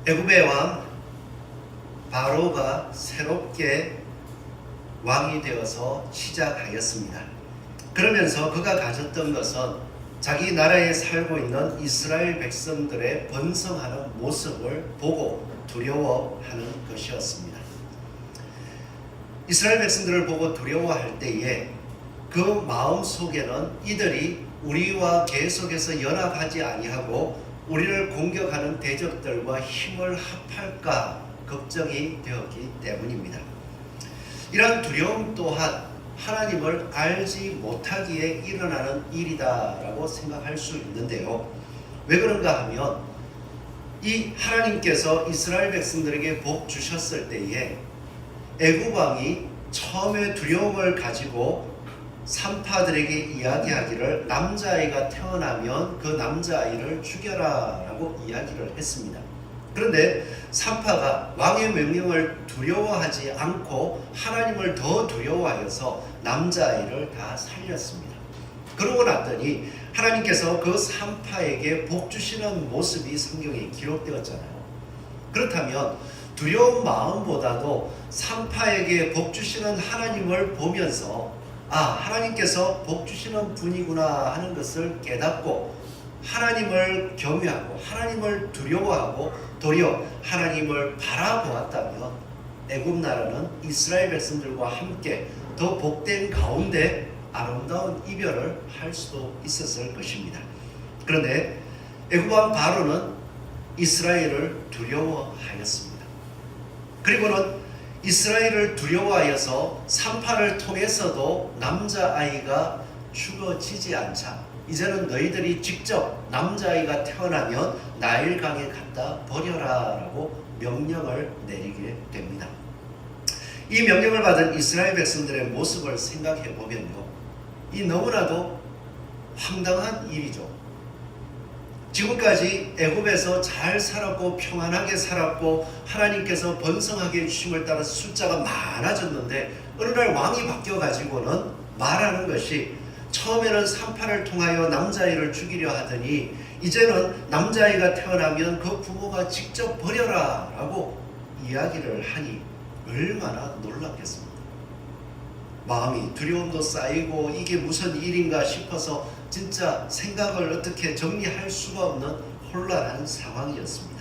애굽의 왕 바로가 새롭게 왕이 되어서 시작하였습니다. 그러면서 그가 가졌던 것은 자기 나라에 살고 있는 이스라엘 백성들의 번성하는 모습을 보고 두려워하는 것이었습니다. 이스라엘 백성들을 보고 두려워할 때에 그 마음 속에는 이들이 우리와 계속해서 연합하지 아니하고 우리를 공격하는 대적들과 힘을 합할까 걱정이 되었기 때문입니다. 이러한 두려움 또한 하나님을 알지 못하기에 일어나는 일이다라고 생각할 수 있는데요. 왜 그런가 하면 이 하나님께서 이스라엘 백성들에게 복 주셨을 때에 애굽 왕이 처음에 두려움을 가지고 산파들에게 이야기하기를 남자아이가 태어나면 그 남자아이를 죽여라 라고 이야기를 했습니다. 그런데 산파가 왕의 명령을 두려워하지 않고 하나님을 더 두려워하여서 남자아이를 다 살렸습니다. 그러고 났더니 하나님께서 그 산파에게 복 주시는 모습이 성경에 기록되었잖아요. 그렇다면 두려운 마음보다도 산파에게 복 주시는 하나님을 보면서 하나님께서 복 주시는 분이구나 하는 것을 깨닫고 하나님을 경외하고 하나님을 두려워하고 도리어 하나님을 바라보았다면 애굽 나라는 이스라엘 백성들과 함께 더 복된 가운데 아름다운 이별을 할 수도 있었을 것입니다. 그런데 애굽 왕 바로는 이스라엘을 두려워하였습니다. 그리고는 이스라엘을 두려워하여서 산파를 통해서도 남자아이가 죽어지지 않자 이제는 너희들이 직접 남자아이가 태어나면 나일강에 갖다 버려라 라고 명령을 내리게 됩니다. 이 명령을 받은 이스라엘 백성들의 모습을 생각해 보면요, 이 너무나도 황당한 일이죠. 지금까지 애굽에서 잘 살았고 평안하게 살았고 하나님께서 번성하게 해주심을 따라 숫자가 많아졌는데 어느 날 왕이 바뀌어가지고는 말하는 것이 처음에는 산파를 통하여 남자아이를 죽이려 하더니 이제는 남자아이가 태어나면 그 부모가 직접 버려라 라고 이야기를 하니 얼마나 놀랍겠습니까? 마음이 두려움도 쌓이고 이게 무슨 일인가 싶어서 진짜 생각을 어떻게 정리할 수가 없는 혼란한 상황이었습니다.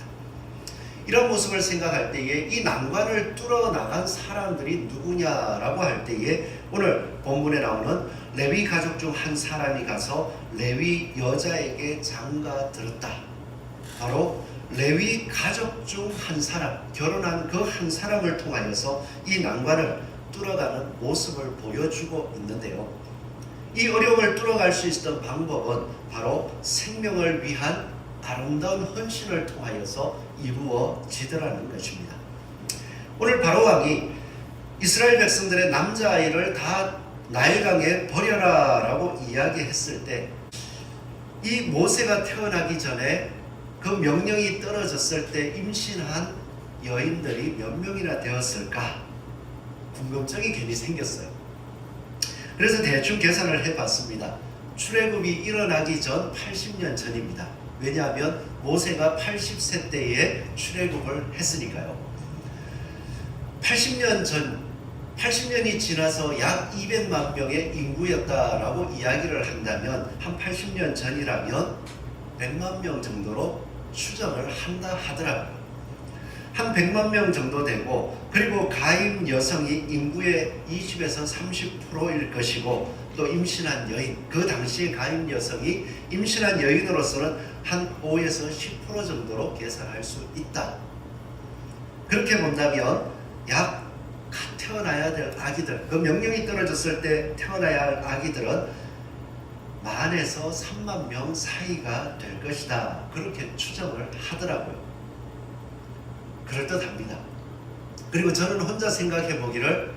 이런 모습을 생각할 때에 이 난관을 뚫어나간 사람들이 누구냐라고 할 때에 오늘 본문에 나오는 레위 가족 중 한 사람이 가서 레위 여자에게 장가 들었다. 바로 레위 가족 중 한 사람, 결혼한 그 한 사람을 통하여서 이 난관을 뚫어가는 모습을 보여주고 있는데요. 이 어려움을 뚫어갈 수 있었던 방법은 바로 생명을 위한 아름다운 헌신을 통하여서 이루어지더라는 것입니다. 오늘 바로 왕이 이스라엘 백성들의 남자아이를 다 나일강에 버려라 라고 이야기했을 때 이 모세가 태어나기 전에 그 명령이 떨어졌을 때 임신한 여인들이 몇 명이나 되었을까 궁금증이 괜히 생겼어요. 그래서 대충 계산을 해봤습니다. 출애굽이 일어나기 전 80년 전입니다. 왜냐하면 모세가 80세 때에 출애굽을 했으니까요. 80년 전, 80년이 지나서 약 200만 명의 인구였다라고 이야기를 한다면 한 80년 전이라면 100만 명 정도로 추정을 한다 하더라고요. 한 100만 명 정도 되고, 그리고 가임 여성이 인구의 20에서 30%일 것이고, 또 임신한 여인, 그 당시에 가임 여성이 임신한 여인으로서는 한 5에서 10% 정도로 계산할 수 있다. 그렇게 본다면 약 태어나야 될 아기들, 그 명령이 떨어졌을 때 태어나야 할 아기들은 10,000에서 30,000명 사이가 될 것이다. 그렇게 추정을 하더라고요. 그럴듯합니다. 그리고 저는 혼자 생각해 보기를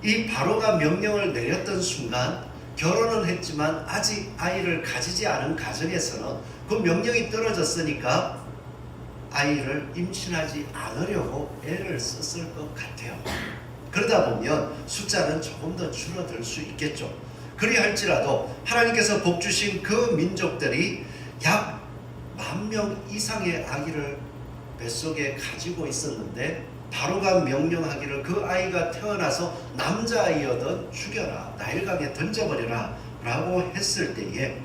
이 바로가 명령을 내렸던 순간 결혼은 했지만 아직 아이를 가지지 않은 가정에서는 그 명령이 떨어졌으니까 아이를 임신하지 않으려고 애를 썼을 것 같아요. 그러다 보면 숫자는 조금 더 줄어들 수 있겠죠. 그리할지라도 하나님께서 복 주신 그 민족들이 약 10,000명 이상의 아기를 뱃속에 가지고 있었는데 바로가 명령하기를 그 아이가 태어나서 남자아이여든 죽여라, 나일강에 던져버려라 라고 했을 때에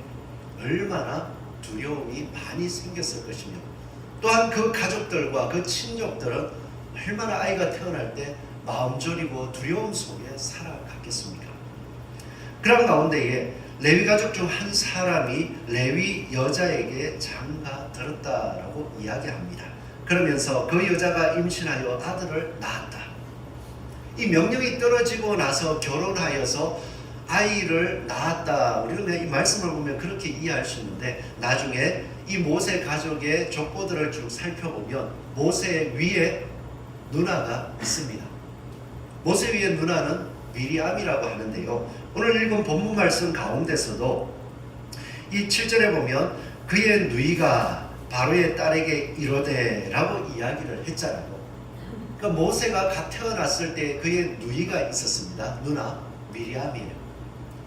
얼마나 두려움이 많이 생겼을 것이며, 또한 그 가족들과 그 친족들은 얼마나 아이가 태어날 때 마음 졸이고 두려움 속에 살아갔겠습니까? 그런 가운데에 레위 가족 중 한 사람이 레위 여자에게 장가 들었다라고 이야기합니다. 그러면서 그 여자가 임신하여 아들을 낳았다. 이 명령이 떨어지고 나서 결혼하여서 아이를 낳았다. 우리는 이 말씀을 보면 그렇게 이해할 수 있는데, 나중에 이 모세 가족의 족보들을 쭉 살펴보면 모세 위에 누나가 있습니다. 모세 위에 누나는 미리암이라고 하는데요, 오늘 읽은 본문 말씀 가운데서도 이 7절에 보면 그의 누이가 바로의 딸에게 이르되라고 이야기를 했잖아요. 그러니까 모세가 갓 태어났을 때 그의 누이가 있었습니다. 누나 미리암이에요.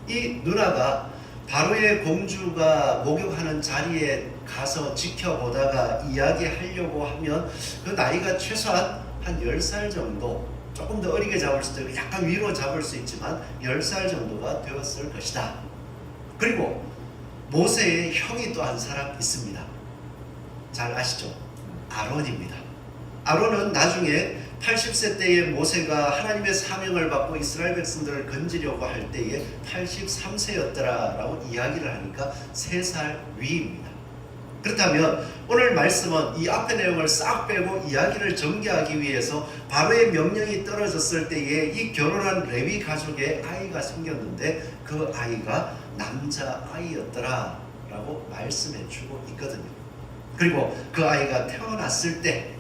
이 누나가 바로의 공주가 목욕하는 자리에 가서 지켜보다가 이야기하려고 하면 그 나이가 최소한 한 10살 정도, 조금 더 어리게 잡을 수도 있고 약간 위로 잡을 수 있지만 10살 정도가 되었을 것이다. 그리고 모세의 형이 또 한 사람 있습니다. 잘 아시죠? 아론입니다. 아론은 나중에 80세 때에 모세가 하나님의 사명을 받고 이스라엘 백성들을 건지려고 할 때에 83세였더라라고 이야기를 하니까 3살 위입니다. 그렇다면 오늘 말씀은 이 앞의 내용을 싹 빼고 이야기를 전개하기 위해서 바로의 명령이 떨어졌을 때에 이 결혼한 레위 가족의 아이가 생겼는데 그 아이가 남자아이였더라라고 말씀해 주고 있거든요. 그리고 그 아이가 태어났을 때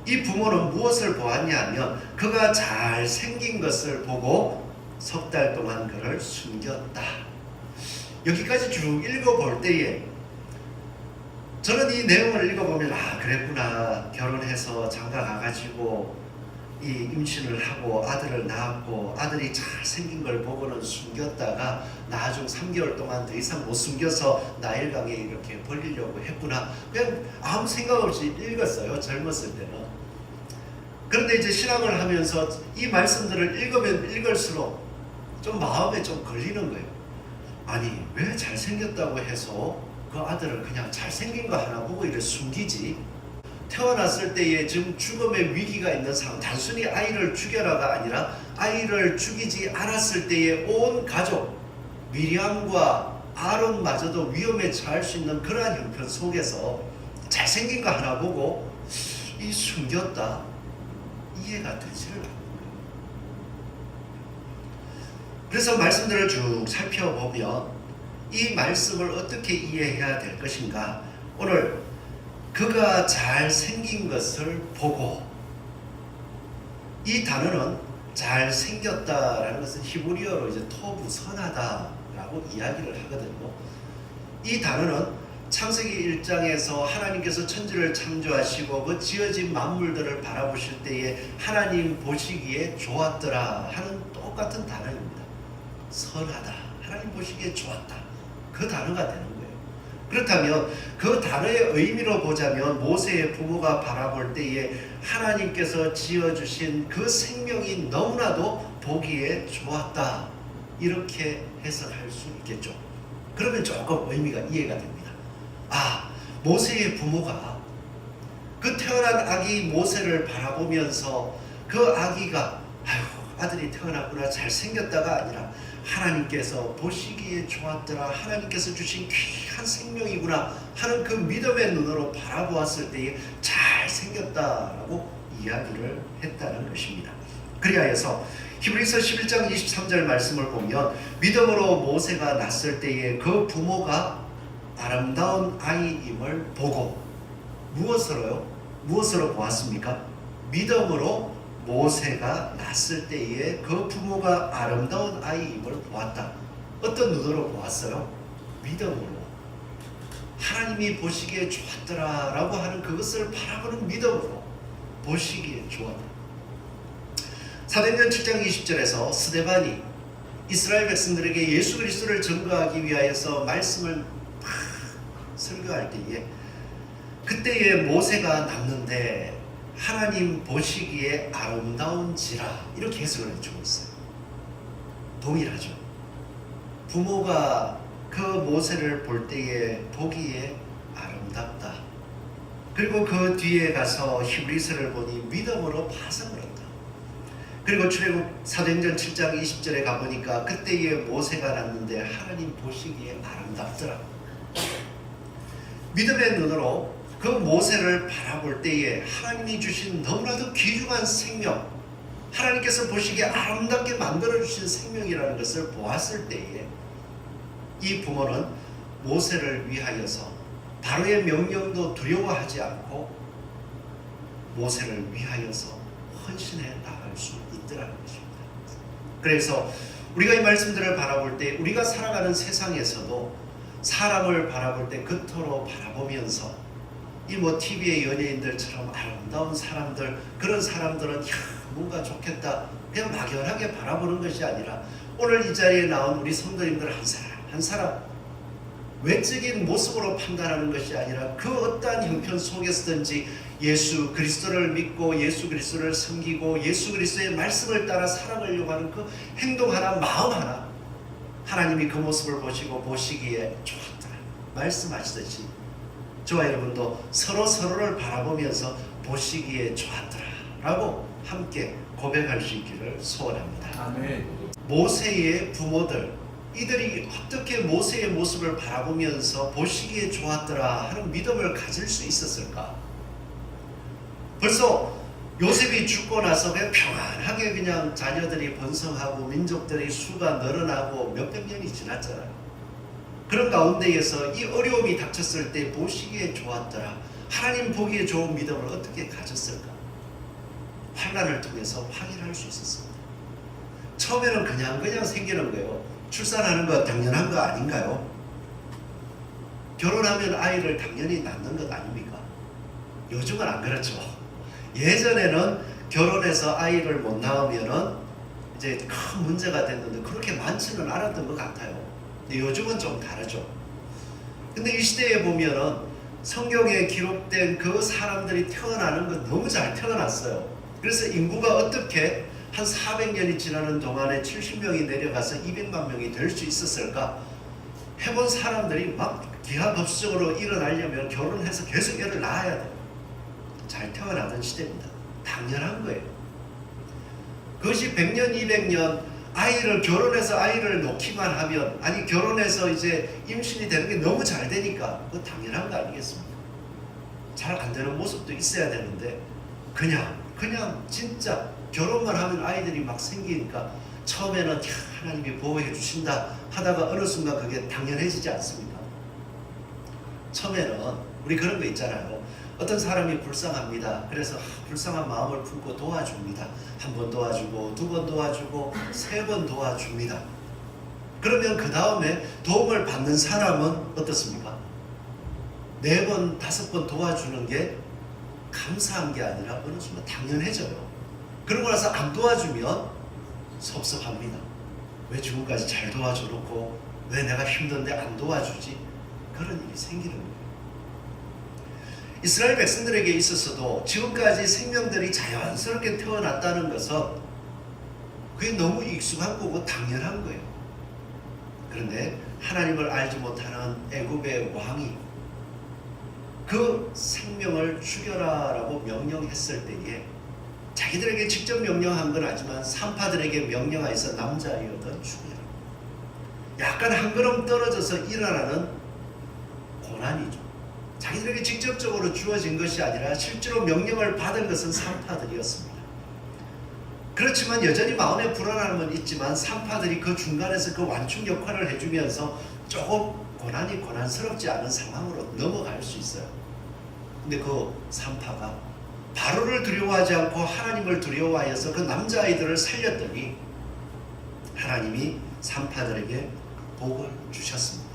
이 부모는 무엇을 보았냐 하면 그가 잘생긴 것을 보고 석 달 동안 그를 숨겼다. 여기까지 쭉 읽어볼 때에 저는 이 내용을 읽어보면 그랬구나, 결혼해서 장가 가가지고 이 임신을 하고 아들을 낳았고 아들이 잘생긴 걸 보고는 숨겼다가 나중 3개월 동안 더 이상 못 숨겨서 나일강에 이렇게 버리려고 했구나, 그냥 아무 생각 없이 읽었어요, 젊었을 때는. 그런데 이제 신학을 하면서 이 말씀들을 읽으면 읽을수록 좀 마음에 좀 걸리는 거예요. 아니, 왜 잘생겼다고 해서 그 아들을 그냥 잘생긴 거 하나 보고 이렇게 숨기지? 태어났을 때에 지금 죽음의 위기가 있는 상황, 단순히 아이를 죽여라가 아니라 아이를 죽이지 않았을 때에 온 가족, 미리암과 아론마저도 위험에 처할 수 있는 그러한 형편 속에서 잘생긴 거 하나 보고 이 숨겼다, 이해가 되지를 않는 거예요. 그래서 말씀들을 쭉 살펴보면 이 말씀을 어떻게 이해해야 될 것인가? 오늘 그가 잘생긴 것을 보고, 이 단어는 잘생겼다라는 것은 히브리어로 이제 토부, 선하다라고 이야기를 하거든요. 이 단어는 창세기 1장에서 하나님께서 천지를 창조하시고 그 지어진 만물들을 바라보실 때에 하나님 보시기에 좋았더라 하는 똑같은 단어입니다. 선하다, 하나님 보시기에 좋았다, 그 단어가 되는 거예요. 그렇다면 그 단어의 의미로 보자면 모세의 부모가 바라볼 때에 하나님께서 지어주신 그 생명이 너무나도 보기에 좋았다, 이렇게 해석할 수 있겠죠. 그러면 조금 의미가 이해가 됩니다. 모세의 부모가 그 태어난 아기 모세를 바라보면서 그 아기가 아들이 태어났구나, 잘생겼다가 아니라 하나님께서 보시기에 좋았더라, 하나님께서 주신 귀한 생명이구나 하는 그 믿음의 눈으로 바라보았을 때에 잘생겼다라고 이야기를 했다는 것입니다. 그리하여서 히브리서 11장 23절 말씀을 보면 믿음으로 모세가 낳았을 때에 그 부모가 아름다운 아이임을 보고, 무엇으로 보았습니까? 믿음으로 모세가 낳았을 때에 그 부모가 아름다운 아이임을 보았다. 어떤 눈으로 보았어요? 믿음으로. 하나님이 보시기에 좋았더라 라고 하는 그것을 바라보는 믿음으로 보시기에 좋았다. 사도행전 7장 20절에서 스데반이 이스라엘 백성들에게 예수 그리스도를 증거하기 위하여서 말씀을 설교할 때에 그때에 모세가 낳는데 하나님 보시기에 아름다운지라, 이렇게 해석을 해주고 있어요. 동일하죠. 부모가 그 모세를 볼 때에 보기에 아름답다. 그리고 그 뒤에 가서 히브리서를 보니 믿음으로 봐서 그런다. 그리고 출애굽 사도행전 7장 20절에 가보니까 그때에 모세가 낳는데 하나님 보시기에 아름답더라. 믿음의 눈으로 그 모세를 바라볼 때에 하나님이 주신 너무나도 귀중한 생명, 하나님께서 보시기에 아름답게 만들어주신 생명이라는 것을 보았을 때에 이 부모는 모세를 위하여서 바로의 명령도 두려워하지 않고 모세를 위하여서 헌신해 나갈 수 있더라는 것입니다. 그래서 우리가 이 말씀들을 바라볼 때 우리가 살아가는 세상에서도 사람을 바라볼 때 그토록 바라보면서 이 TV의 연예인들처럼 아름다운 사람들, 그런 사람들은 뭔가 좋겠다 그냥 막연하게 바라보는 것이 아니라 오늘 이 자리에 나온 우리 성도님들 한 사람 한 사람 외적인 모습으로 판단하는 것이 아니라 그 어떠한 형편 속에서든지 예수 그리스도를 믿고 예수 그리스도를 섬기고 예수 그리스도의 말씀을 따라 살아가려고 하는 그 행동 하나, 마음 하나, 하나님이 그 모습을 보시고 보시기에 좋았다 말씀하시듯이 저와 여러분도 서로를 바라보면서 보시기에 좋았더라 라고 함께 고백할 수 있기를 소원합니다. 아멘. 모세의 부모들, 이들이 어떻게 모세의 모습을 바라보면서 보시기에 좋았더라 하는 믿음을 가질 수 있었을까? 벌써 요셉이 죽고 나서 그냥 평안하게 그냥 자녀들이 번성하고 민족들의 수가 늘어나고 몇백 년이 지났잖아요. 그런 가운데에서 이 어려움이 닥쳤을 때 보시기에 좋았더라, 하나님 보기에 좋은 믿음을 어떻게 가졌을까? 환난을 통해서 확인할 수 있었습니다. 처음에는 그냥 생기는 거예요. 출산하는 거 당연한 거 아닌가요? 결혼하면 아이를 당연히 낳는 것 아닙니까? 요즘은 안 그렇죠. 예전에는 결혼해서 아이를 못 낳으면은 이제 큰 문제가 됐는데 그렇게 많지는 않았던 것 같아요. 근데 요즘은 좀 다르죠. 근데 이 시대에 보면은 성경에 기록된 그 사람들이 태어나는 거 너무 잘 태어났어요. 그래서 인구가 어떻게 한 400년이 지나는 동안에 70명이 내려가서 200만 명이 될 수 있었을까? 해본 사람들이 막 기하급수적으로 일어나려면 결혼해서 계속 애를 낳아야 돼요. 잘 태어나던 시대입니다. 당연한 거예요. 그것이 100년, 200년 아이를 결혼해서 아이를 놓기만 하면, 아니 결혼해서 이제 임신이 되는 게 너무 잘 되니까 그거 당연한 거 아니겠습니까? 잘 안 되는 모습도 있어야 되는데 그냥 진짜 결혼만 하면 아이들이 막 생기니까 처음에는 하나님이 보호해 주신다 하다가 어느 순간 그게 당연해지지 않습니까? 처음에는 우리 그런 거 있잖아요. 어떤 사람이 불쌍합니다. 그래서 불쌍한 마음을 품고 도와줍니다. 한 번 도와주고, 두 번 도와주고, 세 번 도와줍니다. 그러면 그 다음에 도움을 받는 사람은 어떻습니까? 네 번, 다섯 번 도와주는 게 감사한 게 아니라 어느 순간 당연해져요. 그러고 나서 안 도와주면 섭섭합니다. 왜 지금까지 잘 도와줘 놓고 왜 내가 힘든데 안 도와주지? 그런 일이 생기는 거예요. 이스라엘 백성들에게 있어서도 지금까지 생명들이 자연스럽게 태어났다는 것은 그게 너무 익숙한 거고 당연한 거예요. 그런데 하나님을 알지 못하는 애굽의 왕이 그 생명을 죽여라 라고 명령했을 때에 자기들에게 직접 명령한 건 아니지만 산파들에게 명령하여서 남자이어든 죽여라. 약간 한 걸음 떨어져서 일어나는 고난이죠. 자기들에게 직접적으로 주어진 것이 아니라 실제로 명령을 받은 것은 산파들이었습니다. 그렇지만 여전히 마음에 불안함은 있지만 산파들이 그 중간에서 그 완충 역할을 해주면서 조금 고난이 고난스럽지 않은 상황으로 넘어갈 수 있어요. 근데 그 산파가 바로를 두려워하지 않고 하나님을 두려워하여서 그 남자아이들을 살렸더니 하나님이 산파들에게 복을 주셨습니다.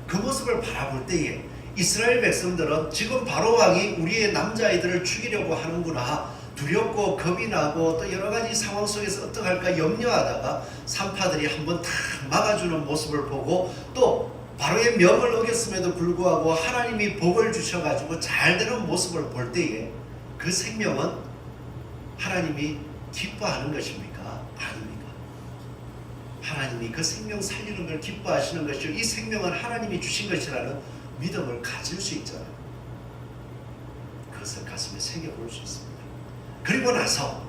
그 모습을 바라볼 때에 이스라엘 백성들은 지금 바로 왕이 우리의 남자아이들을 죽이려고 하는구나, 두렵고 겁이 나고 또 여러 가지 상황 속에서 어떡할까 염려하다가 산파들이 한번 탁 막아주는 모습을 보고 또 바로의 명을 어겼음에도 불구하고 하나님이 복을 주셔가지고 잘 되는 모습을 볼 때에 그 생명은 하나님이 기뻐하는 것입니까? 아닙니까? 하나님이 그 생명 살리는 걸 기뻐하시는 것이요, 이 생명은 하나님이 주신 것이라는 믿음을 가질 수 있잖아요. 그것을 가슴에 새겨볼 수 있습니다. 그리고 나서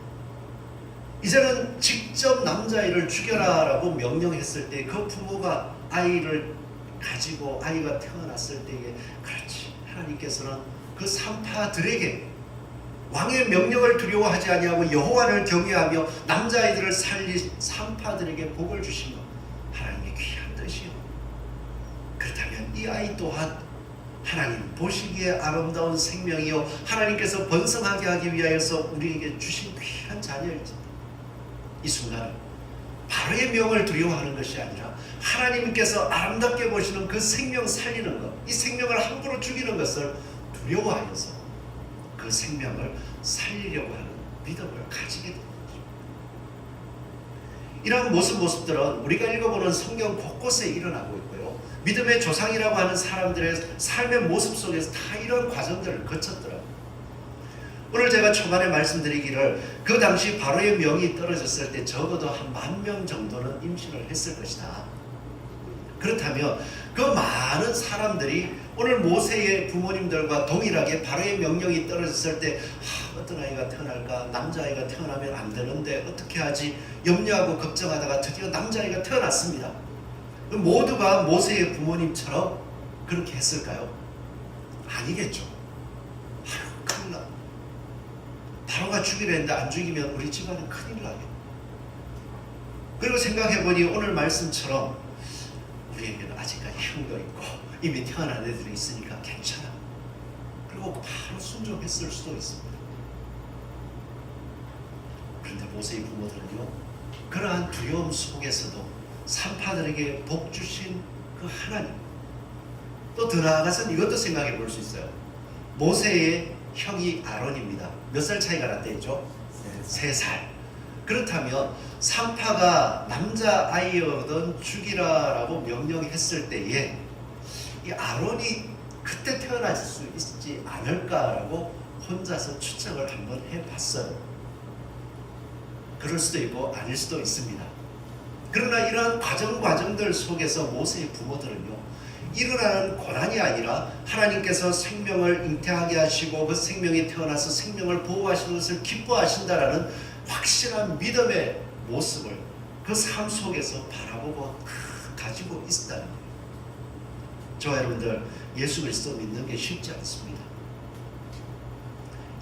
이제는 직접 남자아이를 죽여라 라고 명령했을 때 그 부모가 아이를 가지고 아이가 태어났을 때에, 그렇지, 하나님께서는 그 산파들에게 왕의 명령을 두려워하지 아니하고 여호와를 경외하며 남자아이들을 살린 산파들에게 복을 주신 것, 하나님의 귀한 뜻이요. 그렇다면 이 아이 또한 하나님 보시기에 아름다운 생명이요, 하나님께서 번성하게 하기 위하여서 우리에게 주신 귀한 자녀일지다. 이 순간은 바로의 명을 두려워하는 것이 아니라 하나님께서 아름답게 보시는 그 생명 살리는 것, 이 생명을 함부로 죽이는 것을 두려워하여서 그 생명을 살리려고 하는 믿음을 가지게 되는 거죠. 이러한 모습들은 우리가 읽어보는 성경 곳곳에 일어나고 있고요, 믿음의 조상이라고 하는 사람들의 삶의 모습 속에서 다 이런 과정들을 거쳤더라고요. 오늘 제가 초반에 말씀드리기를 그 당시 바로의 명이 떨어졌을 때 적어도 한 10,000명 정도는 임신을 했을 것이다. 그렇다면 그 많은 사람들이 오늘 모세의 부모님들과 동일하게 바로의 명령이 떨어졌을 때 어떤 아이가 태어날까, 남자아이가 태어나면 안 되는데 어떻게 하지 염려하고 걱정하다가 드디어 남자아이가 태어났습니다. 모두가 모세의 부모님처럼 그렇게 했을까요? 아니겠죠. 아유, 큰일 나. 바로가 죽이려 했는데 안 죽이면 우리 집안은 큰일 나겠다. 그리고 생각해보니 오늘 말씀처럼 우리에게는 아직까지 형도 있고 이미 태어난 애들이 있으니까 괜찮아. 그리고 바로 순종했을 수도 있습니다. 그런데 모세의 부모들은요, 그러한 두려움 속에서도 산파들에게 복 주신 그 하나님, 또 더 나아가서는 이것도 생각해 볼 수 있어요. 모세의 형이 아론입니다. 몇 살 차이가 났다 했죠? 3살. 그렇다면 산파가 남자아이여든 죽이라라고 명령했을 때에 이 아론이 그때 태어날 수 있지 않을까라고 혼자서 추측을 한번 해봤어요. 그럴 수도 있고 아닐 수도 있습니다. 그러나 이러한 과정들 속에서 모세의 부모들은요, 일어나는 고난이 아니라 하나님께서 생명을 잉태하게 하시고 그 생명이 태어나서 생명을 보호하시는 것을 기뻐하신다라는 확실한 믿음의 모습을 그 삶 속에서 바라보고 가지고 있다는 거예요. 저와 여러분들, 예수 그리스도 믿는 게 쉽지 않습니다.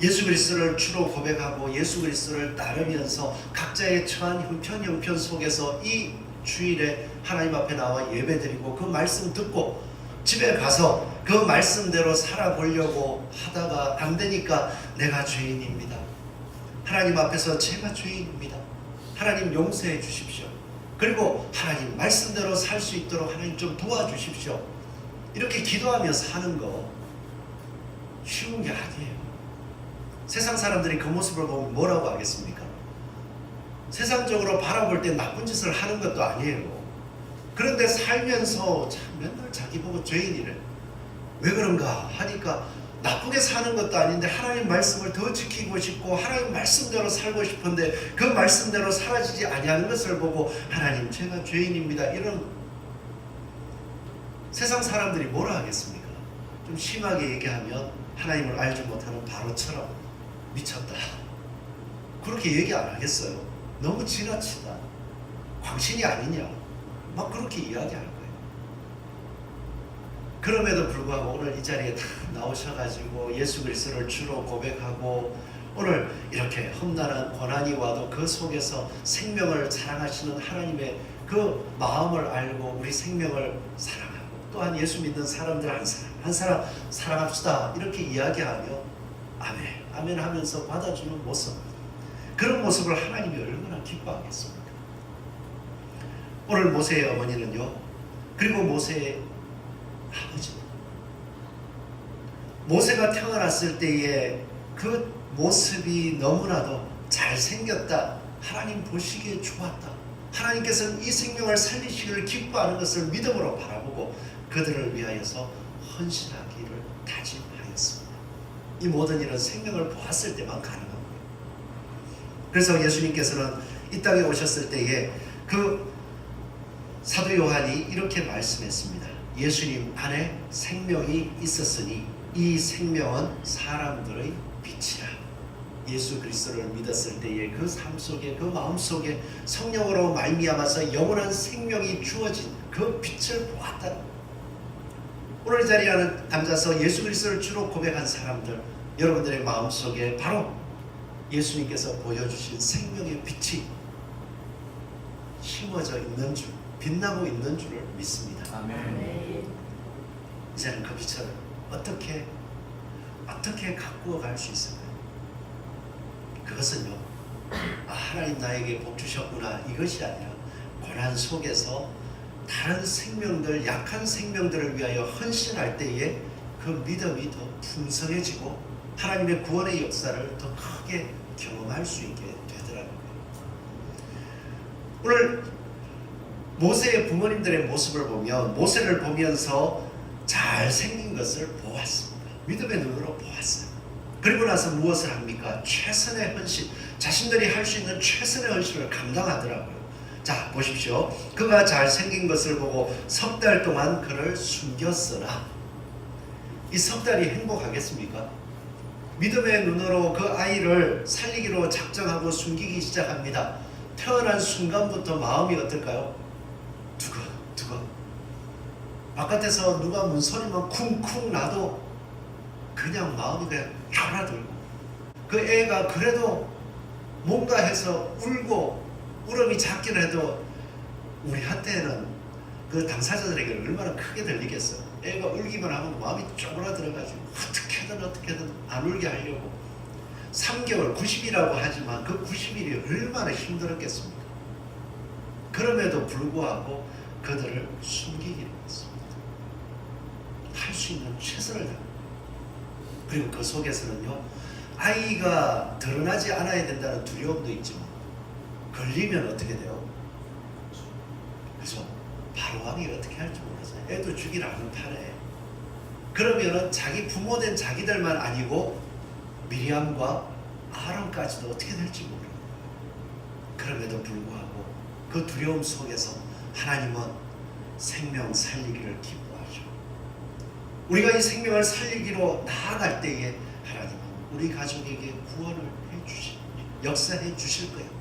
예수 그리스도를 주로 고백하고 예수 그리스도를 따르면서 각자의 처한 형편 속에서 이 주일에 하나님 앞에 나와 예배드리고 그 말씀 듣고 집에 가서 그 말씀대로 살아보려고 하다가 안 되니까 내가 죄인입니다. 하나님 앞에서 제가 죄인입니다. 하나님 용서해 주십시오. 그리고 하나님 말씀대로 살 수 있도록 하나님 좀 도와주십시오. 이렇게 기도하며 사는 거 쉬운 게 아니에요. 세상 사람들이 그 모습을 보면 뭐라고 하겠습니까? 세상적으로 바라볼 때 나쁜 짓을 하는 것도 아니에요. 그런데 살면서 참 맨날 자기 보고 죄인이래. 왜 그런가 하니까 나쁘게 사는 것도 아닌데 하나님 말씀을 더 지키고 싶고 하나님 말씀대로 살고 싶은데 그 말씀대로 사라지지 아니하는 것을 보고 하나님 제가 죄인입니다. 이런 세상 사람들이 뭐라 하겠습니까? 좀 심하게 얘기하면 하나님을 알지 못하는 바로처럼 미쳤다. 그렇게 얘기 안 하겠어요. 너무 지나치다. 광신이 아니냐. 막 그렇게 이야기할 거예요. 그럼에도 불구하고 오늘 이 자리에 다 나오셔가지고 예수 그리스도를 주로 고백하고 오늘 이렇게 험난한 고난이 와도 그 속에서 생명을 사랑하시는 하나님의 그 마음을 알고 우리 생명을 사랑하고 또한 예수 믿는 사람들 한 사람 사랑합시다. 이렇게 이야기하며 아멘, 아멘 하면서 받아주는 모습, 그런 모습을 하나님이 얼마나 기뻐하겠습니까? 오늘 모세의 어머니는요, 그리고 모세의 아버지, 모세가 태어났을 때의 그 모습이 너무나도 잘생겼다, 하나님 보시기에 좋았다, 하나님께서는 이 생명을 살리시기를 기뻐하는 것을 믿음으로 바라보고 그 그들을 위하여서 헌신하기를 다짐하였습니다. 이 모든 일은 생명을 보았을 때만 가능한 거예요. 그래서 예수님께서는 이 땅에 오셨을 때에 그 사도 요한이 이렇게 말씀했습니다. 예수님 안에 생명이 있었으니 이 생명은 사람들의 빛이라. 예수 그리스도를 믿었을 때의 그 삶 속에, 그 마음 속에 성령으로 말미암아서 영원한 생명이 주어진 그 빛을 보았다. 오늘 이 자리에 앉아서 예수 그리스도를 주로 고백한 사람들, 여러분들의 마음 속에 바로 예수님께서 보여주신 생명의 빛이 심어져 있는 줄, 빛나고 있는 줄을 믿습니다. 아멘. 이제는 그 빛을 어떻게 가꾸어 갈 수 있을까요? 그것은요, 하나님 나에게 복 주셨구나, 이것이 아니라 고난 속에서 다른 생명들, 약한 생명들을 위하여 헌신할 때에 그 믿음이 더 풍성해지고 하나님의 구원의 역사를 더 크게 경험할 수 있게 되더라고요. 오늘 모세의 부모님들의 모습을 보면, 모세를 보면서 잘생긴 것을 보았습니다. 믿음의 눈으로 보았어요. 그리고 나서 무엇을 합니까? 최선의 헌신, 자신들이 할 수 있는 최선의 헌신을 감당하더라고요. 자, 보십시오. 그가 잘생긴 것을 보고 석 달 동안 그를 숨겼으나, 이 석 달이 행복하겠습니까? 믿음의 눈으로 그 아이를 살리기로 작정하고 숨기기 시작합니다. 태어난 순간부터 마음이 어떨까요? 두근두근. 바깥에서 누가 문소리만 쿵쿵 나도 그냥 마음이 그냥 쫄아들고, 그 애가 그래도 뭔가 해서 울고 울음이 작긴 해도 우리한테는 그 당사자들에게 얼마나 크게 들리겠어요. 애가 울기만 하면 마음이 쪼그라들어가지고 어떻게든 안 울게 하려고 3개월, 90일이라고 하지만 그 90일이 얼마나 힘들었겠습니까? 그럼에도 불구하고 그들을 숨기기로 했습니다. 할 수 있는 최선을 다합니다. 그리고 그 속에서는요, 아이가 드러나지 않아야 된다는 두려움도 있지만 걸리면 어떻게 돼요? 그래서 바로왕이 어떻게 할지 몰라서 애도 죽이라는 판에, 그러면은 자기 부모된 자기들만 아니고 미리암과 아론까지도 어떻게 될지 모르는 거예요. 그럼에도 불구하고 그 두려움 속에서 하나님은 생명 살리기를 기뻐하죠. 우리가 이 생명을 살리기로 나아갈 때에 하나님은 우리 가족에게 구원을 해주시, 역사해 주실 거예요.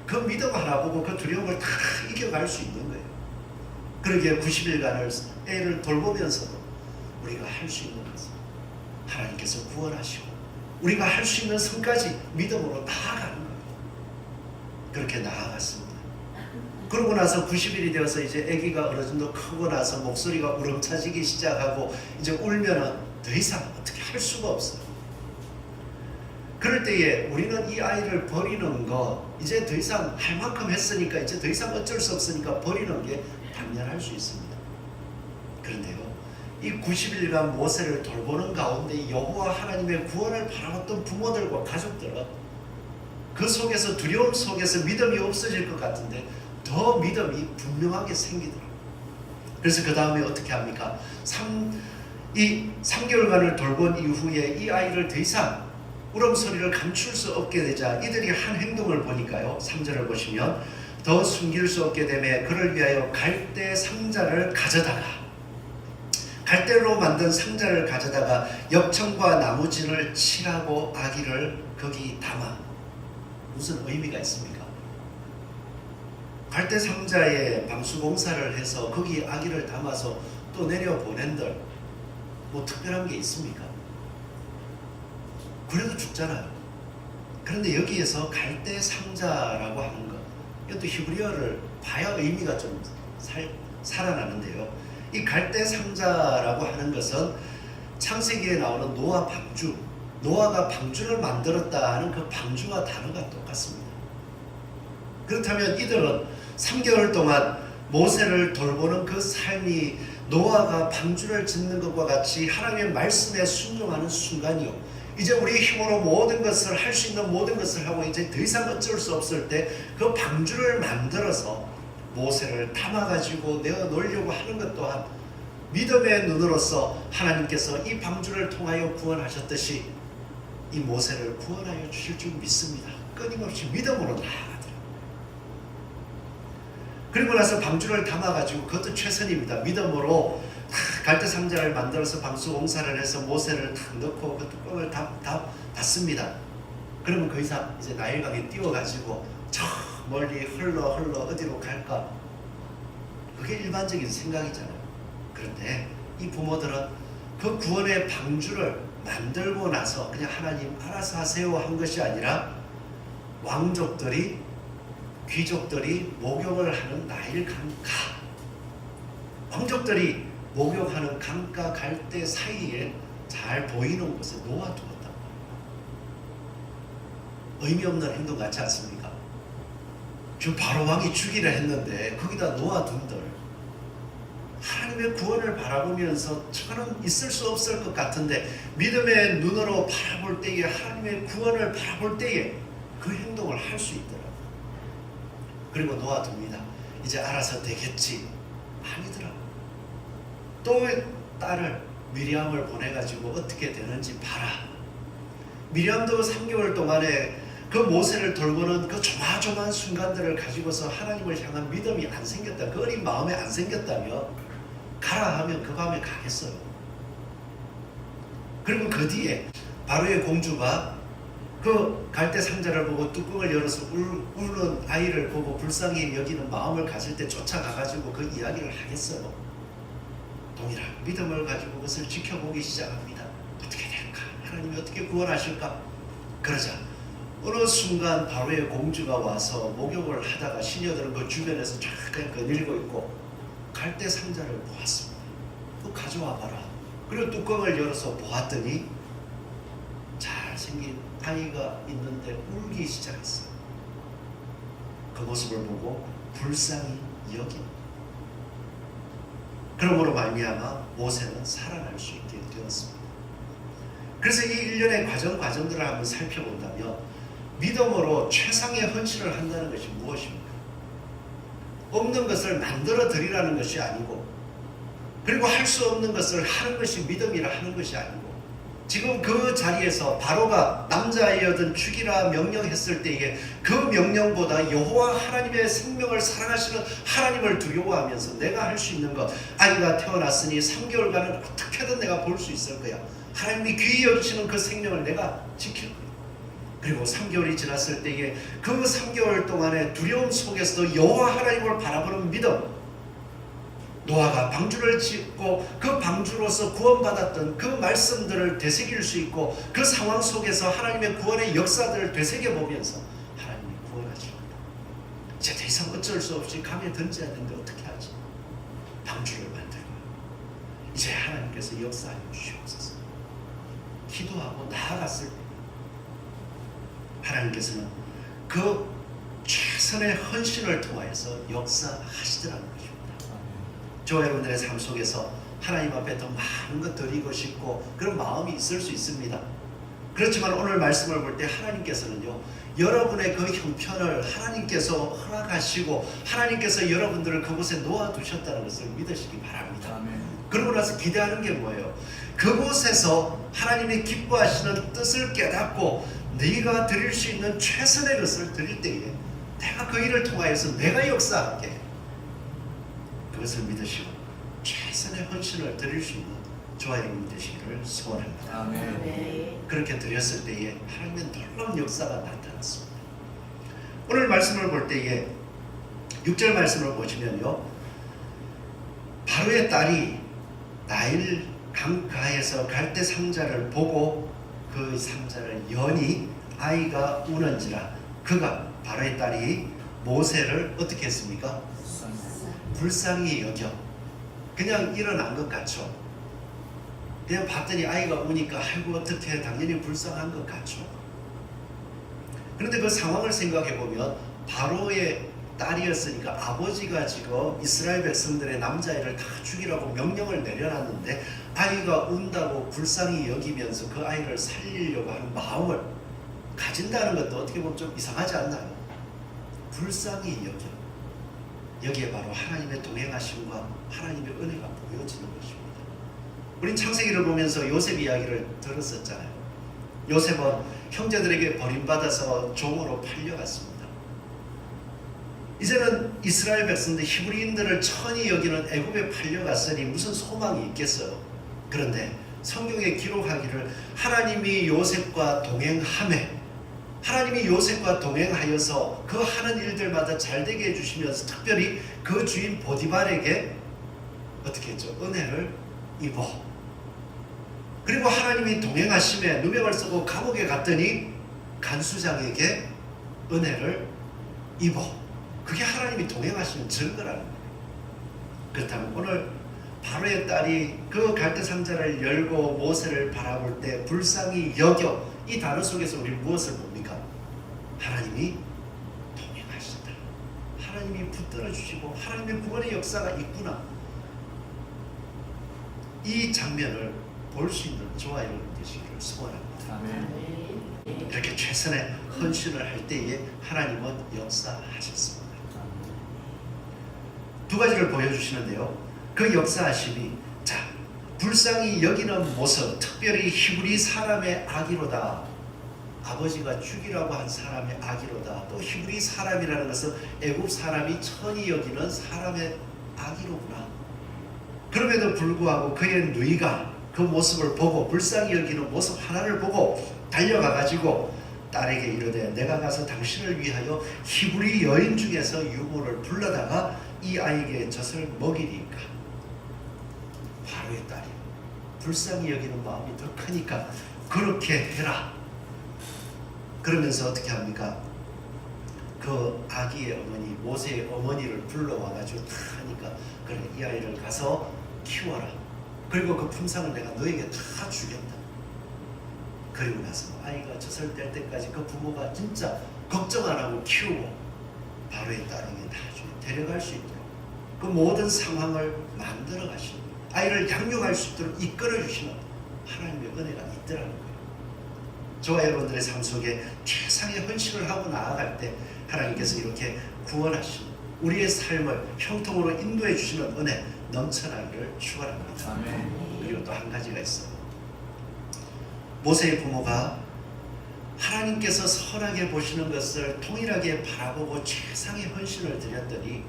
그 믿음 하나 보고 그 두려움을 다 이겨갈 수 있는 거예요. 그러기에 90일간을 애를 돌보면서도 우리가 할 수 있는 것은 하나님께서 구원하시고 우리가 할 수 있는 선까지 믿음으로 나아가는 거예요. 그렇게 나아갔습니다. 그러고 나서 90일이 되어서 이제 아기가 어느 정도 크고 나서 목소리가 우렁차지기 시작하고 이제 울면은 더 이상 어떻게 할 수가 없어요. 그럴 때에 우리는 이 아이를 버리는 거, 이제 더 이상 할 만큼 했으니까 이제 더 이상 어쩔 수 없으니까 버리는 게 당연할 수 있습니다. 그런데요, 이 90일간 모세를 돌보는 가운데 여호와 하나님의 구원을 바라봤던 부모들과 가족들은 그 속에서, 두려움 속에서 믿음이 없어질 것 같은데 더 믿음이 분명하게 생기더라고요. 그래서 그 다음에 어떻게 합니까? 3개월간을 돌본 이후에 이 아이를 더 이상 울음소리를 감출 수 없게 되자 이들이 한 행동을 보니까요, 3절을 보시면 더 숨길 수 없게 되매 그를 위하여 갈대 상자를 가져다가, 갈대로 만든 상자를 가져다가 엽청과 나무진을 칠하고 아기를 거기 담아. 무슨 의미가 있습니까? 갈대 상자에 방수공사를 해서 거기 아기를 담아서 또 내려보낸들 뭐 특별한 게 있습니까? 그래도 죽잖아요. 그런데 여기에서 갈대 상자라고 하는 것, 이것도 히브리어를 봐야 의미가 좀 살아나는데요. 이 갈대 상자라고 하는 것은 창세기에 나오는 노아 방주, 노아가 방주를 만들었다 하는 그 방주와 단어가 똑같습니다. 그렇다면 이들은 3개월 동안 모세를 돌보는 그 삶이 노아가 방주를 짓는 것과 같이 하나님의 말씀에 순종하는 순간이요, 이제 우리의 힘으로 모든 것을 할 수 있는 모든 것을 하고 이제 더 이상 어쩔 수 없을 때 그 방주를 만들어서 모세를 담아가지고 내어 놓으려고 하는 것 또한 믿음의 눈으로서 하나님께서 이 방주를 통하여 구원하셨듯이 이 모세를 구원하여 주실 줄 믿습니다. 끊임없이 믿음으로 나아가더라. 그리고 나서 방주를 담아가지고 그것도 최선입니다. 믿음으로 갈대 상자를 만들어서 방수 공사를 해서 모세를 탁 넣고 그 뚜껑을 닫습니다. 그러면 그 이상 이제 나일강에 띄워가지고 저 멀리 흘러 어디로 갈까? 그게 일반적인 생각이잖아요. 그런데 이 부모들은 그 구원의 방주를 만들고 나서 그냥 하나님 알아서 하세요 한 것이 아니라 왕족들이 귀족들이 목욕을 하는 나일 강가, 왕족들이 목욕하는 강가 갈대 사이에 잘 보이는 곳에 놓아두었다. 의미 없는 행동 같지 않습니까? 지금 바로 왕이 죽이려 했는데 거기다 놓아둔들 하나님의 구원을 바라보면서 저거는 있을 수 없을 것 같은데 믿음의 눈으로 바라볼 때에 하나님의 구원을 바라볼 때에 그 행동을 할 수 있더라고요. 그리고 놓아둡니다. 이제 알아서 되겠지. 아니더라고요. 또 딸을 미리암을 보내가지고 어떻게 되는지 봐라. 미리암도 3개월 동안에 그 모세를 돌보는 그 조마조마한 순간들을 가지고서 하나님을 향한 믿음이 안 생겼다. 그 어린 마음에 안 생겼다면 가라 하면 그 밤에 가겠어요. 그리고 그 뒤에 바로의 공주가 그 갈대 상자를 보고 뚜껑을 열어서 우는 아이를 보고 불쌍히 여기는 마음을 가질 때 쫓아가가지고 그 이야기를 하겠어요. 동일한 믿음을 가지고 그것을 지켜보기 시작합니다. 어떻게 될까? 하나님이 어떻게 구원하실까? 그러자 어느 순간 바로의 공주가 와서 목욕을 하다가 시녀들은 그 주변에서 잠깐 거닐고 있고 갈대 상자를 보았습니다. 그거 가져와 봐라. 그리고 뚜껑을 열어서 보았더니 잘생긴 아이가 있는데 울기 시작했어요. 그 모습을 보고 불쌍히 여긴. 그러므로 말미암아 모세는 살아날 수 있게 되었습니다. 그래서 이 일련의 과정들을 한번 살펴본다면 믿음으로 최상의 헌신을 한다는 것이 무엇입니까? 없는 것을 만들어 드리라는 것이 아니고 그리고 할 수 없는 것을 하는 것이 믿음이라 하는 것이 아니고 지금 그 자리에서 바로가 남자아이여든 죽이라 명령했을 때에 그 명령보다 여호와 하나님의 생명을 사랑하시는 하나님을 두려워하면서 내가 할 수 있는 것, 아이가 태어났으니 3개월간은 어떻게든 내가 볼 수 있을 거야. 하나님이 귀히 여기시는 그 생명을 내가 지킬 거야. 그리고 3개월이 지났을 때에 그 3개월 동안의 두려움 속에서도 여호와 하나님을 바라보는 믿음, 노아가 방주를 짓고 그 방주로서 구원받았던 그 말씀들을 되새길 수 있고 그 상황 속에서 하나님의 구원의 역사들을 되새겨보면서 하나님이 구원하십니다. 이제 더 이상 어쩔 수 없이 강에 던져야 되는데 어떻게 하지? 방주를 만들고 이제 하나님께서 역사하여 주시옵소서. 기도하고 나아갔을 때 하나님께서는 그 최선의 헌신을 통하여서 역사하시더라는 것입니다. 저와 여러분들의 삶 속에서 하나님 앞에 더 많은 것 드리고 싶고 그런 마음이 있을 수 있습니다. 그렇지만 오늘 말씀을 볼 때 하나님께서는요, 여러분의 그 형편을 하나님께서 허락하시고 하나님께서 여러분들을 그곳에 놓아두셨다는 것을 믿으시기 바랍니다. 그러고 나서 기대하는 게 뭐예요? 그곳에서 하나님이 기뻐하시는 뜻을 깨닫고 네가 드릴 수 있는 최선의 것을 드릴 때에 내가 그 일을 통하여서 내가 역사하게 그것을 믿으시고 최선의 헌신을 드릴 수 있는 저와 여러분 되시기를 소원합니다. 아멘. 그렇게 드렸을 때에 하나님의 놀라운 역사가 나타났습니다. 오늘 말씀을 볼 때에 6절 말씀을 보시면요, 바로의 딸이 나일 강가에서 갈대 상자를 보고 그 상자를 여니 아이가 우는지라 그가 바로의 딸이 모세를 어떻게 했습니까? 불쌍히 여겨. 그냥 일어난 것 같죠. 그냥 봤더니 아이가 우니까 아이고 어떻게 당연히 불쌍한 것 같죠. 그런데 그 상황을 생각해 보면 바로의 딸이었으니까 아버지가 지금 이스라엘 백성들의 남자아이를 다 죽이라고 명령을 내려놨는데 아이가 운다고 불쌍히 여기면서 그 아이를 살리려고 하는 마음을 가진다는 것도 어떻게 보면 좀 이상하지 않나요? 불쌍히 여겨. 여기에 바로 하나님의 동행하심과 하나님의 은혜가 보여지는 것입니다. 우린 창세기를 보면서 요셉 이야기를 들었었잖아요. 요셉은 형제들에게 버림받아서 종으로 팔려갔습니다. 이제는 이스라엘 백성들 히브리인들을 천히 여기는 애굽에 팔려갔으니 무슨 소망이 있겠어요. 그런데 성경에 기록하기를 하나님이 요셉과 동행하매, 하나님이 요셉과 동행하여서 그 하는 일들마다 잘되게 해주시면서 특별히 그 주인 보디발에게 어떻게 했죠? 은혜를 입어. 그리고 하나님이 동행하심에 누명을 쓰고 감옥에 갔더니 간수장에게 은혜를 입어. 그게 하나님이 동행하시는 증거라는 거예요. 그렇다면 오늘 바로의 딸이 그 갈대 상자를 열고 모세를 바라볼 때 불쌍히 여겨, 이 단어 속에서 우리 무엇을 봅니까? 하나님이 동행하신다. 하나님이 붙들어 주시고 하나님의 구원의 역사가 있구나. 이 장면을 볼 수 있는 저와 여러분 되시기를 소원합니다. 아멘. 이렇게 최선의 헌신을 할 때에 하나님은 역사하셨습니다. 두 가지를 보여주시는데요. 그 역사하심이, 자, 불쌍히 여기는 모습, 특별히 히브리 사람의 악이로다. 아버지가 죽이라고 한 사람의 악이로다. 또 히브리 사람이라는 것은 애굽 사람이 천히 여기는 사람의 악이로구나. 그럼에도 불구하고 그의 누이가 그 모습을 보고, 불쌍히 여기는 모습 하나를 보고 달려가 가지고 딸에게 이르되 내가 가서 당신을 위하여 히브리 여인 중에서 유모를 불러다가 이 아이에게 젖을 먹이리까. 바로의 딸이 불쌍히 여기는 마음이 더 크니까 그렇게 해라. 그러면서 어떻게 합니까? 그 아기의 어머니, 모세의 어머니를 불러와가지고 다 하니까, 그래, 이 아이를 가서 키워라. 그리고 그 품상을 내가 너에게 다 주겠다. 그리고 나서 아이가 젖을 뗄 때까지 그 부모가 진짜 걱정 안 하고 키우고 바로의 딸에게 나중에 데려갈 수 있도록 그 모든 상황을 만들어 가시는, 아이를 양육할 수 있도록 이끌어 주시는 하나님의 은혜가 있더라는 거예요. 저와 여러분들의 삶 속에 최상의 헌신을 하고 나아갈 때 하나님께서 이렇게 구원하시는, 우리의 삶을 형통으로 인도해 주시는 은혜 넘쳐나기를 축원합니다. 아멘. 그리고 또 한 가지가 있어요. 모세의 부모가 하나님께서 선하게 보시는 것을 동일하게 바라보고 최상의 헌신을 드렸더니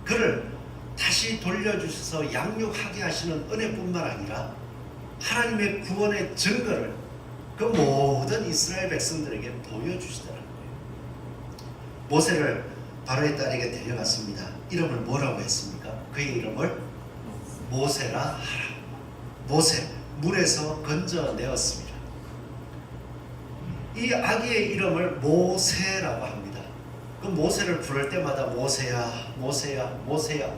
그를 다시 돌려주셔서 양육하게 하시는 은혜뿐만 아니라 하나님의 구원의 증거를 그 모든 이스라엘 백성들에게 보여주시더라는 거예요. 모세를 바로의 딸에게 데려갔습니다. 이름을 뭐라고 했습니까? 그의 이름을 모세라 하라. 모세, 물에서 건져내었습니다. 이 아기의 이름을 모세라고 합니다. 그 모세를 부를 때마다 모세야, 모세야, 모세야,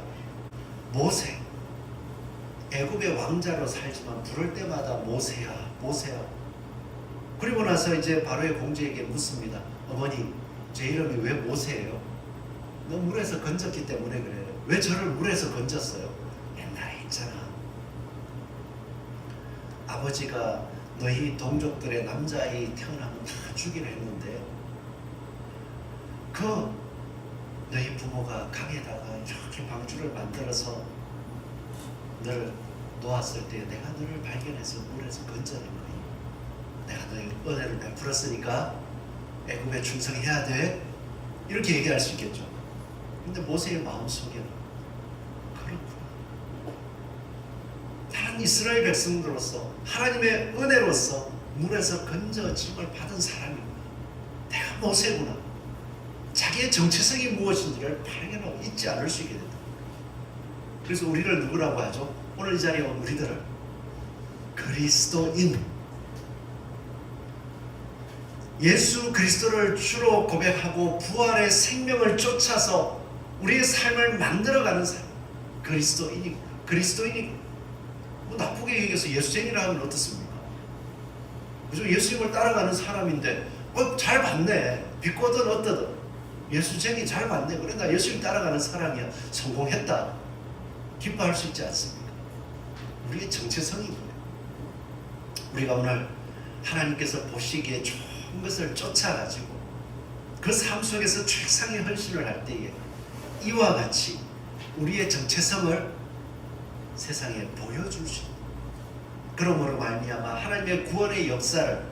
모세. 애굽의 왕자로 살지만 부를 때마다 모세야, 모세야. 그리고 나서 이제 바로의 공주에게 묻습니다. 어머니, 제 이름이 왜 모세예요? 너 물에서 건졌기 때문에 그래요. 왜 저를 물에서 건졌어요? 옛날에 있잖아, 아버지가 너희 동족들의 남자아이 태어나면 다 죽이려 했는데 그 너희 부모가 강에다가 이렇게 방주를 만들어서 너를 놓았을 때 내가 너를 발견해서 물에서 건져낸 거예요. 내가 너희 은혜를 베풀었으니까 애굽에 충성해야 돼. 이렇게 얘기할 수 있겠죠. 근데 모세의 마음속에는 그렇구나. 다른 이스라엘 백성들로서 하나님의 은혜로서 물에서 건져짐을 받은 사람이구나. 내가 모세구나. 자기의 정체성이 무엇인지를 발견하고 잊지 않을 수 있게 된다. 그래서 우리를 누구라고 하죠? 오늘 이 자리에 온 우리들을 그리스도인, 예수 그리스도를 주로 고백하고 부활의 생명을 쫓아서 우리의 삶을 만들어가는 사람, 그리스도인이구나. 그리스도인이구나. 뭐 나쁘게 얘기해서 예수쟁이라 하면 어떻습니까? 그죠? 예수님을 따라가는 사람인데 잘 봤네. 비꼬든 어떠든 예수쟁이 잘 봤네. 그래, 나 예수님 따라가는 사람이야. 성공했다. 기뻐할 수 있지 않습니까? 우리의 정체성이 거예요. 우리가 오늘 하나님께서 보시기에 좋은 것을 쫓아가지고 그 삶 속에서 최상의 헌신을 할 때에 이와 같이 우리의 정체성을 세상에 보여줄 수 있는, 그러므로 말미암아 하나님의 구원의 역사를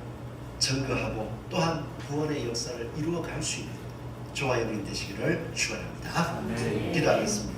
증거하고 또한 구원의 역사를 이루어 갈 수 있는 저와 여러분 되시기를 축원합니다. 네. 기도하겠습니다.